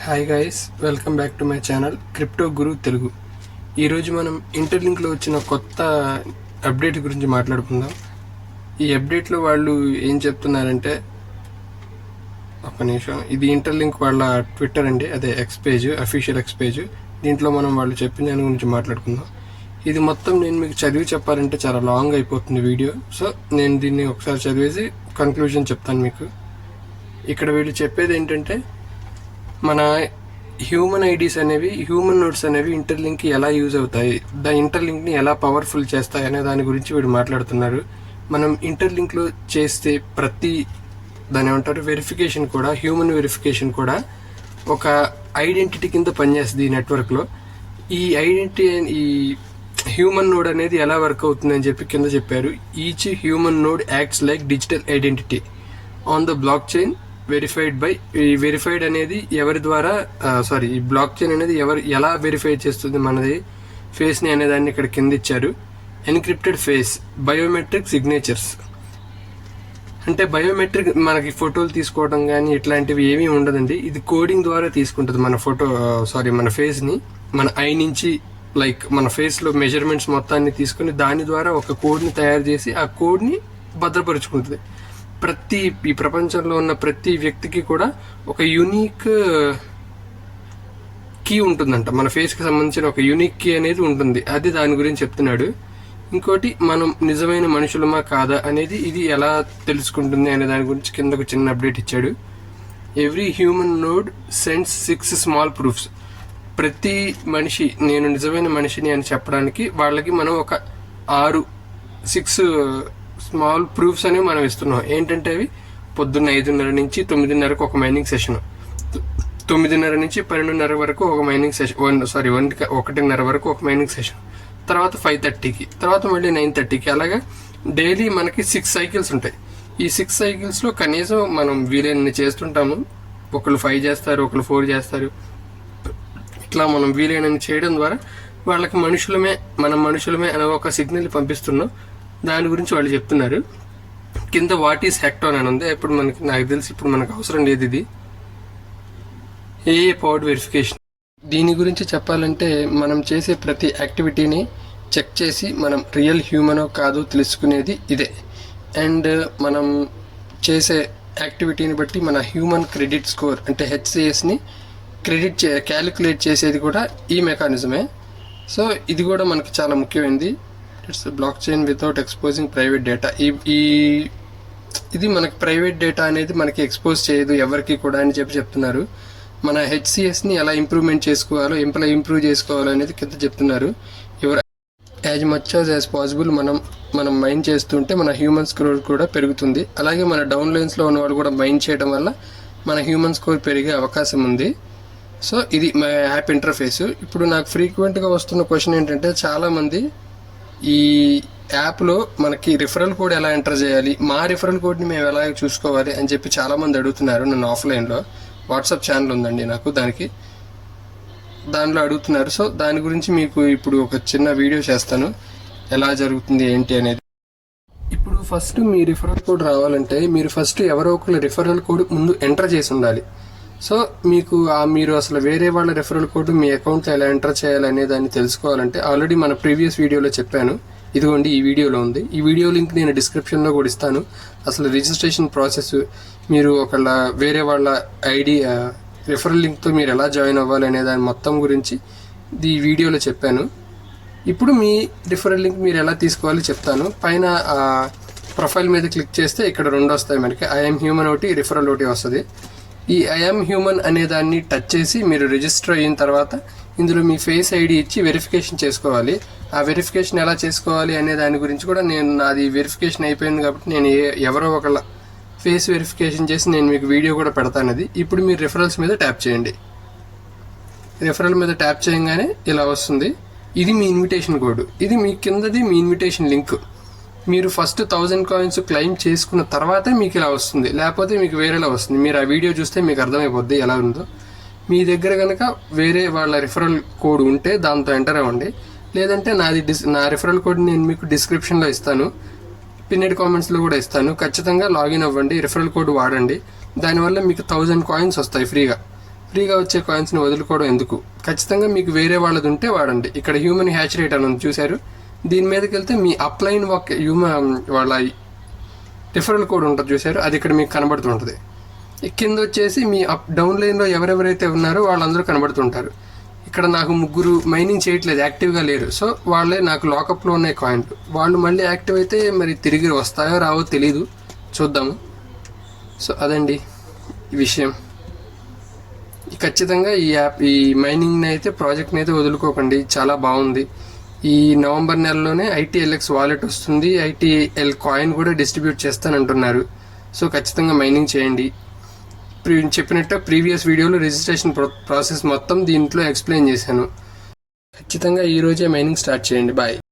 Hi guys, welcome back to my channel crypto guru Telugu. ఈరోజు మనం ఇంటర్లింక్లో వచ్చిన కొత్త అప్డేట్ గురించి మాట్లాడుకుందాం. ఈ అప్డేట్లో వాళ్ళు ఏం చెప్తున్నారంటే, ఒక నిమిషం, ఇది ఇంటర్లింక్ వాళ్ళ ట్విట్టర్ అండి, అదే X page, official X page. దీంట్లో మనం వాళ్ళు చెప్పిన దాని గురించి మాట్లాడుకుందాం. ఇది మొత్తం నేను మీకు చదివి చెప్పాలంటే చాలా లాంగ్ అయిపోతుంది వీడియో. సో నేను దీన్ని ఒకసారి చదివేసి కన్క్లూజన్ చెప్తాను మీకు. ఇక్కడ వీళ్ళు చెప్పేది ఏంటంటే, మన హ్యూమన్ ఐడీస్ అనేవి, హ్యూమన్ నోడ్స్ అనేవి ఇంటర్లింక్కి ఎలా యూజ్ అవుతాయి, ఇంటర్లింక్ని ఎలా పవర్ఫుల్ చేస్తాయి అనే దాని గురించి వీడు మాట్లాడుతున్నారు. మనం ఇంటర్లింక్లో చేస్తే దాని ఏమంటారు, వెరిఫికేషన్ కూడా, హ్యూమన్ వెరిఫికేషన్ కూడా ఒక ఐడెంటిటీ కింద పనిచేస్తుంది ఈ నెట్వర్క్లో. ఈ ఐడెంటిటీ, ఈ హ్యూమన్ నోడ్ అనేది ఎలా వర్క్ అవుతుందని చెప్పి కింద చెప్పారు. Each human node acts like digital identity on the block chain verified by. ఈ వెరిఫైడ్ అనేది ఎవరి ద్వారా, ఈ బ్లాక్ చైన్ అనేది ఎలా వెరిఫై చేస్తుంది మనది ఫేస్ని అనే దాన్ని ఇక్కడ కింద ఇచ్చారు. Encrypted face, biometric signatures. అంటే బయోమెట్రిక్ మనకి ఫోటోలు తీసుకోవడం కానీ ఇట్లాంటివి ఏమీ ఉండదండి. ఇది కోడింగ్ ద్వారా తీసుకుంటుంది మన ఫేస్ని, మన ఐ నుంచి మన ఫేస్లో మెజర్మెంట్స్ మొత్తాన్ని తీసుకుని దాని ద్వారా ఒక కోడ్ని తయారు చేసి ఆ కోడ్ని భద్రపరుచుకుంటుంది. ఈ ప్రపంచంలో ఉన్న ప్రతి వ్యక్తికి కూడా ఒక యూనిక్ కీ ఉంటుందంట. మన ఫేస్కి సంబంధించిన ఒక యూనిక్ కీ అనేది ఉంటుంది. అది దాని గురించి చెప్తున్నాడు. ఇంకోటి, మనం నిజమైన మనుషులమా కాదా అనేది ఇది ఎలా తెలుసుకుంటుంది అనే దాని గురించి కింద ఒక చిన్న అప్డేట్ ఇచ్చాడు. Every human node sends 6 small proofs. ప్రతి మనిషి నేను నిజమైన మనిషిని అని చెప్పడానికి వాళ్ళకి మనం ఒక 6 స్మాల్ ప్రూఫ్స్ అనేవి మనం ఇస్తున్నాం. ఏంటంటే అవి పొద్దున్న 5:30 నుంచి 9:30కు ఒక మైనింగ్ సెషన్, 9:30 నుంచి 12:30 వరకు ఒక మైనింగ్ సెషన్, 1:30 వరకు ఒక మైనింగ్ సెషన్, తర్వాత 5:30కి, తర్వాత మళ్ళీ 9:30కి, అలాగా డైలీ మనకి 6 సైకిల్స్ ఉంటాయి. ఈ 6 సైకిల్స్లో కనీసం మనం వీలైనన్ని చేస్తుంటాము. ఒకళ్ళు 5 చేస్తారు, ఒకళ్ళు 4 చేస్తారు. ఇట్లా మనం వీలైనన్ని చేయడం ద్వారా వాళ్ళకి మనం మనుషులమే అనే ఒక సిగ్నల్ పంపిస్తున్నాం. దాని గురించి వాళ్ళు చెప్తున్నారు. కింద వాట్ ఈస్ హెక్టాన్ అని ఉంది. నాకు తెలిసి ఇప్పుడు మనకు అవసరం లేదు. ఇది ఏఏ పవర్డ్ వెరిఫికేషన్. దీని గురించి చెప్పాలంటే, మనం చేసే ప్రతి యాక్టివిటీని చెక్ చేసి మనం రియల్ హ్యూమనో కాదో తెలుసుకునేది ఇదే. అండ్ మనం చేసే యాక్టివిటీని బట్టి మన హ్యూమన్ క్రెడిట్ స్కోర్ అంటే హెచ్సిఎస్ని క్యాలిక్యులేట్ చేసేది కూడా ఈ మెకానిజమే. సో ఇది కూడా మనకి చాలా ముఖ్యమైనది. It's block chain without exposing private data. ఇది మనకి ప్రైవేట్ డేటా అనేది మనకి ఎక్స్పోజ్ చేయదు ఎవరికి కూడా అని చెప్తున్నారు. మన హెచ్సిఎస్ని ఎలా ఇంప్రూవ్మెంట్ చేసుకోవాలో, ఇంప్రూవ్ చేసుకోవాలో అనేది కింద చెప్తున్నారు. యాజ్ మచ్ యాజ్ పాసిబుల్ మనం మైన్ చేస్తుంటే మన హ్యూమన్ స్కోర్ కూడా పెరుగుతుంది. అలాగే మన డౌన్ లైన్స్లో ఉన్న వాళ్ళు కూడా మైన్ చేయడం వల్ల మన హ్యూమన్ స్కోర్ పెరిగే అవకాశం ఉంది. సో ఇది మా యాప్ ఇంటర్ఫేస్. ఇప్పుడు నాకు ఫ్రీక్వెంట్గా వస్తున్న క్వశ్చన్ ఏంటంటే, చాలామంది ఈ యాప్లో మనకి రిఫరల్ కోడ్ ఎలా ఎంటర్ చేయాలి, మా రిఫరల్ కోడ్ని మేము ఎలా చూసుకోవాలి అని చెప్పి చాలామంది అడుగుతున్నారు. నన్ను ఆఫ్లైన్లో వాట్సాప్ ఛానల్ ఉందండి నాకు, దానిలో అడుగుతున్నారు. సో దాని గురించి మీకు ఇప్పుడు ఒక చిన్న వీడియో చేస్తాను, ఎలా జరుగుతుంది ఏంటి అనేది. ఇప్పుడు ఫస్ట్ మీ రిఫరల్ కోడ్ రావాలంటే మీరు ఫస్ట్ ఎవరో ఒకరు రిఫరల్ కోడ్ ముందు ఎంటర్ చేసి ఉండాలి. సో మీరు అసలు వేరే వాళ్ళ రెఫరల్ కోడ్ మీ అకౌంట్లో ఎలా ఎంటర్ చేయాలనే దాన్ని తెలుసుకోవాలంటే, ఆల్రెడీ మన ప్రీవియస్ వీడియోలో చెప్పాను. ఇదిగోండి ఈ వీడియోలో ఉంది. ఈ వీడియో లింక్ నేను డిస్క్రిప్షన్లో కూడా ఇస్తాను. అసలు రిజిస్ట్రేషన్ ప్రాసెస్, మీరు వేరే వాళ్ళ ఐడి రెఫరల్ లింక్తో మీరు ఎలా జాయిన్ అవ్వాలి అనే దాని మొత్తం గురించి ఈ వీడియోలో చెప్పాను. ఇప్పుడు మీ రిఫరల్ లింక్ మీరు ఎలా తీసుకోవాలి చెప్తాను. పైన ప్రొఫైల్ మీద క్లిక్ చేస్తే ఇక్కడ 2 వస్తాయి మనకి. ఐఎమ్ హ్యూమన్ ఒకటి, రిఫరల్ ఒకటి వస్తుంది. ఈ ఐఎమ్ హ్యూమన్ అనే దాన్ని టచ్ చేసి మీరు రిజిస్టర్ అయిన తర్వాత ఇందులో మీ ఫేస్ ఐడి ఇచ్చి వెరిఫికేషన్ చేసుకోవాలి. ఆ వెరిఫికేషన్ ఎలా చేసుకోవాలి అనే దాని గురించి కూడా నాది వెరిఫికేషన్ అయిపోయింది కాబట్టి నేను ఎవరో ఒకళ్ళ ఫేస్ వెరిఫికేషన్ చేసి నేను మీకు వీడియో కూడా పెడతాను. అది ఇప్పుడు మీరు రిఫరల్స్ మీద ట్యాప్ చేయండి. రిఫరల్ మీద ట్యాప్ చేయగానే ఇలా వస్తుంది. ఇది మీ ఇన్విటేషన్ కోడ్. ఇది మీ కిందది మీ ఇన్విటేషన్ లింక్. మీరు ఫస్ట్ 1000 కాయిన్స్ క్లెయిమ్ చేసుకున్న తర్వాతే మీకు ఇలా వస్తుంది, లేకపోతే మీకు వేరేలా వస్తుంది. మీరు ఆ వీడియో చూస్తే మీకు అర్థమైపోద్ది ఎలా ఉందో. మీ దగ్గర కనుక వేరే వాళ్ళ రిఫరల్ కోడ్ ఉంటే దాంతో ఎంటర్ అవ్వండి. లేదంటే నా రిఫరల్ కోడ్ నేను మీకు డిస్క్రిప్షన్లో ఇస్తాను, పిన్నెడ్ కామెంట్స్లో కూడా ఇస్తాను. ఖచ్చితంగా లాగిన్ అవ్వండి, రిఫరల్ కోడ్ వాడండి. దానివల్ల మీకు 1000 కాయిన్స్ వస్తాయి ఫ్రీగా. ఫ్రీగా వచ్చే కాయిన్స్ని వదులుకోవడం ఎందుకు? ఖచ్చితంగా మీకు వేరే వాళ్ళది ఉంటే వాడండి. ఇక్కడ హ్యూమన్ హ్యాచ్ రేట్ అని ఉంది చూశారు, దీని మీదకి వెళ్తే మీ అప్లైన్ వాళ్ళ రిఫరల్ కోడ్ ఉంటుంది చూశారు, అది ఇక్కడ మీకు కనబడుతుంటుంది. కింద వచ్చేసి మీ డౌన్ లైన్లో ఎవరెవరైతే ఉన్నారో వాళ్ళందరూ కనబడుతుంటారు. ఇక్కడ నాకు 3 మైనింగ్ చేయట్లేదు, యాక్టివ్గా లేరు. సో వాళ్ళే నాకు లాకప్లో ఉన్నాయి కాయిన్లు. వాళ్ళు మళ్ళీ యాక్టివ్ అయితే మరి తిరిగి వస్తాయో రావో తెలీదు, చూద్దాము. సో అదండి ఈ విషయం. ఖచ్చితంగా ఈ మైనింగ్ని అయితే ప్రాజెక్ట్ని అయితే వదులుకోకండి, చాలా బాగుంది. ఈ నవంబర్ నెలలోనే ITLX వాలెట్ వస్తుంది, ITL కాయిన్ కూడా డిస్ట్రిబ్యూట్ చేస్తానంటున్నారు. సో ఖచ్చితంగా మైనింగ్ చేయండి. చెప్పినట్టు ప్రీవియస్ వీడియోలో రిజిస్ట్రేషన్ ప్రాసెస్ మొత్తం దీంట్లో ఎక్స్ప్లెయిన్ చేశాను. ఖచ్చితంగా ఈరోజే మైనింగ్ స్టార్ట్ చేయండి. బాయ్.